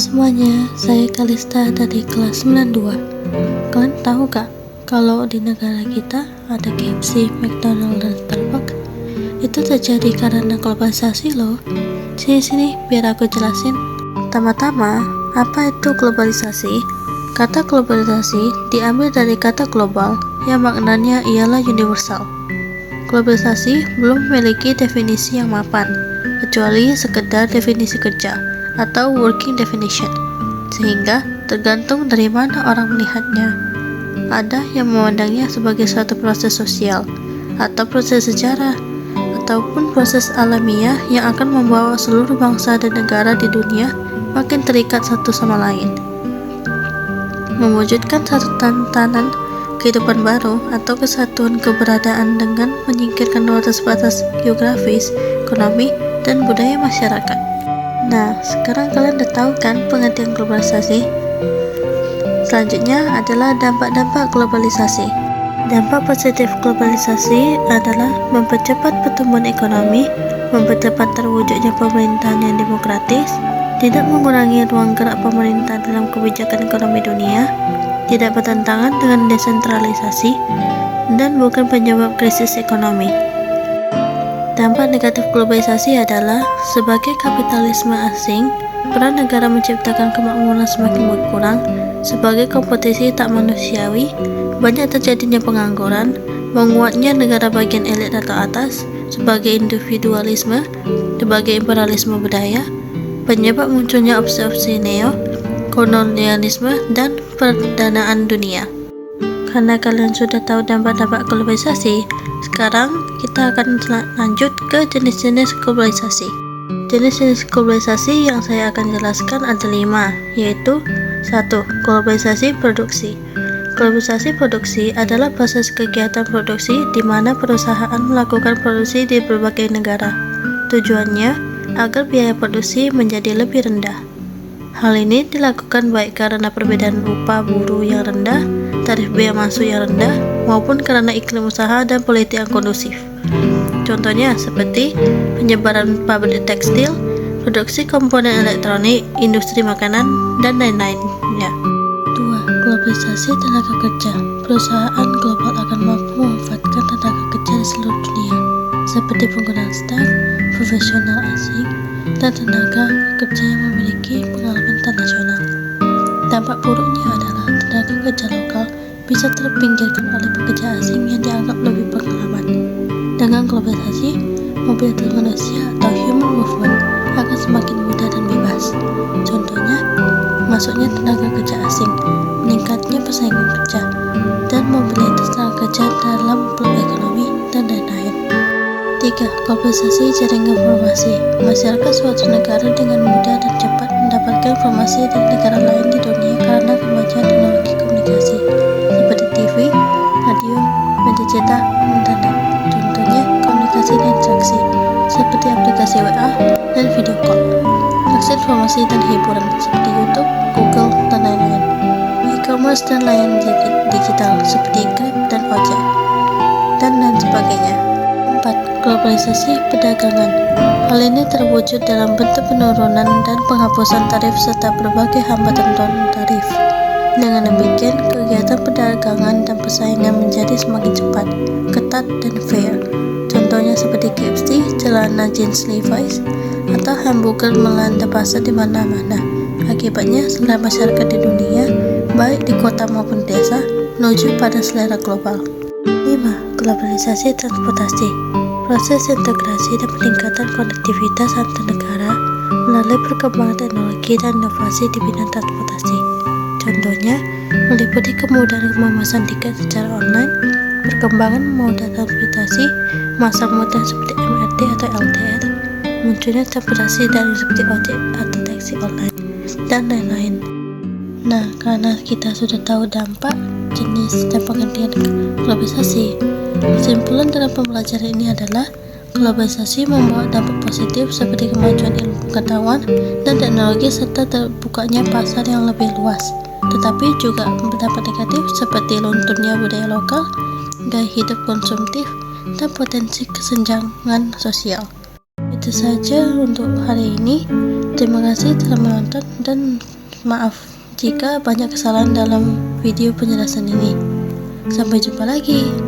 semuanya, saya Kalista dari kelas 92. Kalian tahu gak kalau di negara kita ada KFC, McDonald, dan Starbucks? Itu terjadi karena globalisasi loh. Sini biar aku jelasin. Pertama-tama, apa itu globalisasi? Kata globalisasi diambil dari kata global yang maknanya ialah universal. Globalisasi belum memiliki definisi yang mapan, kecuali sekedar definisi kerja atau working definition, sehingga tergantung dari mana orang melihatnya. Ada yang memandangnya sebagai suatu proses sosial, atau proses sejarah, ataupun proses alamiah yang akan membawa seluruh bangsa dan negara di dunia makin terikat satu sama lain, mewujudkan satu tatanan kehidupan baru atau kesatuan keberadaan dengan menyingkirkan batas-batas geografis, ekonomi, dan budaya masyarakat. Nah, sekarang kalian udah tahu kan pengertian globalisasi? Selanjutnya adalah dampak-dampak globalisasi. Dampak positif globalisasi adalah mempercepat pertumbuhan ekonomi, mempercepat terwujudnya pemerintahan yang demokratis, tidak mengurangi ruang gerak pemerintah dalam kebijakan ekonomi dunia, tidak bertentangan dengan desentralisasi, dan bukan penyebab krisis ekonomi. Dampak negatif globalisasi adalah sebagai kapitalisme asing, peran negara menciptakan kemakmuran semakin berkurang, sebagai kompetisi tak manusiawi, banyak terjadinya pengangguran, menguatnya negara bagian elit atau atas, sebagai individualisme, sebagai imperialisme budaya, penyebab munculnya opsi-opsi neo, kolonialisme, dan perdanaan dunia. Karena kalian sudah tahu dampak-dampak globalisasi, sekarang kita akan lanjut ke jenis-jenis globalisasi. Jenis-jenis globalisasi yang saya akan jelaskan ada 5, yaitu 1. Globalisasi produksi. Globalisasi produksi adalah proses kegiatan produksi di mana perusahaan melakukan produksi di berbagai negara. Tujuannya agar biaya produksi menjadi lebih rendah. Hal ini dilakukan baik karena perbedaan upah buruh yang rendah, tarif bea masuk yang rendah, maupun karena iklim usaha dan politik yang kondusif. Contohnya seperti penyebaran pabrik tekstil, produksi komponen elektronik, industri makanan, dan lain-lainnya. 2. Globalisasi tenaga kerja. Perusahaan global akan mampu memanfaatkan tenaga kerja di seluruh dunia, seperti penggunaan staf, profesional asing, dan tenaga kerja yang memiliki pengalaman internasional. Dampak buruknya adalah tenaga kerja lokal bisa terpinggirkan oleh pekerja asing yang dianggap lebih berpengalaman. Dengan globalisasi, mobilitas manusia atau human movement akan semakin mudah dan bebas. Contohnya, masuknya tenaga kerja asing, meningkatnya persaingan kerja, dan mobilitas tenaga kerja dalam blok ekonomi, dan lain-lain. 3. Globalisasi jaringan informasi. Masyarakat suatu negara dengan mudah dan cepat mendapatkan informasi dari negara lain di dunia karena kemajuan teknologi komunikasi seperti TV, radio, media cetak, internet. Contohnya komunikasi dan interaksi seperti aplikasi WA dan video call. Akses informasi dan hiburan seperti YouTube, Google, dan lain-lain. E-commerce dan layanan digital seperti Grab dan Ojek, dan lain sebagainya. 4. Globalisasi perdagangan. Hal ini terwujud dalam bentuk penurunan dan penghapusan tarif serta berbagai hambatan non-tarif. Dengan demikian, kegiatan perdagangan dan persaingan menjadi semakin cepat, ketat, dan fair. Contohnya seperti KFC, celana jeans Levi's, atau hamburger melanda pasar di mana-mana. Akibatnya, selera masyarakat di dunia, baik di kota maupun desa, menuju pada selera global. 5. Globalisasi transportasi. Proses integrasi dan peningkatan konektivitas antar negara melalui perkembangan teknologi dan inovasi di bidang transportasi. Contohnya, meliputi kemudahan memesan tiket secara online, perkembangan moda transportasi, masa modern seperti MRT atau LDR, munculnya transportasi daring seperti ojek atau taksi online, dan lain-lain. Nah, karena kita sudah tahu dampak, jenis, dan pengertian globalisasi, kesimpulan dalam pembelajaran ini adalah globalisasi membawa dampak positif seperti kemajuan ilmu pengetahuan dan teknologi serta terbukanya pasar yang lebih luas, tetapi juga berdampak negatif seperti lunturnya budaya lokal, gaya hidup konsumtif, dan potensi kesenjangan sosial. Itu saja untuk hari ini. Terima kasih telah menonton dan maaf jika banyak kesalahan dalam video penjelasan ini. Sampai jumpa lagi.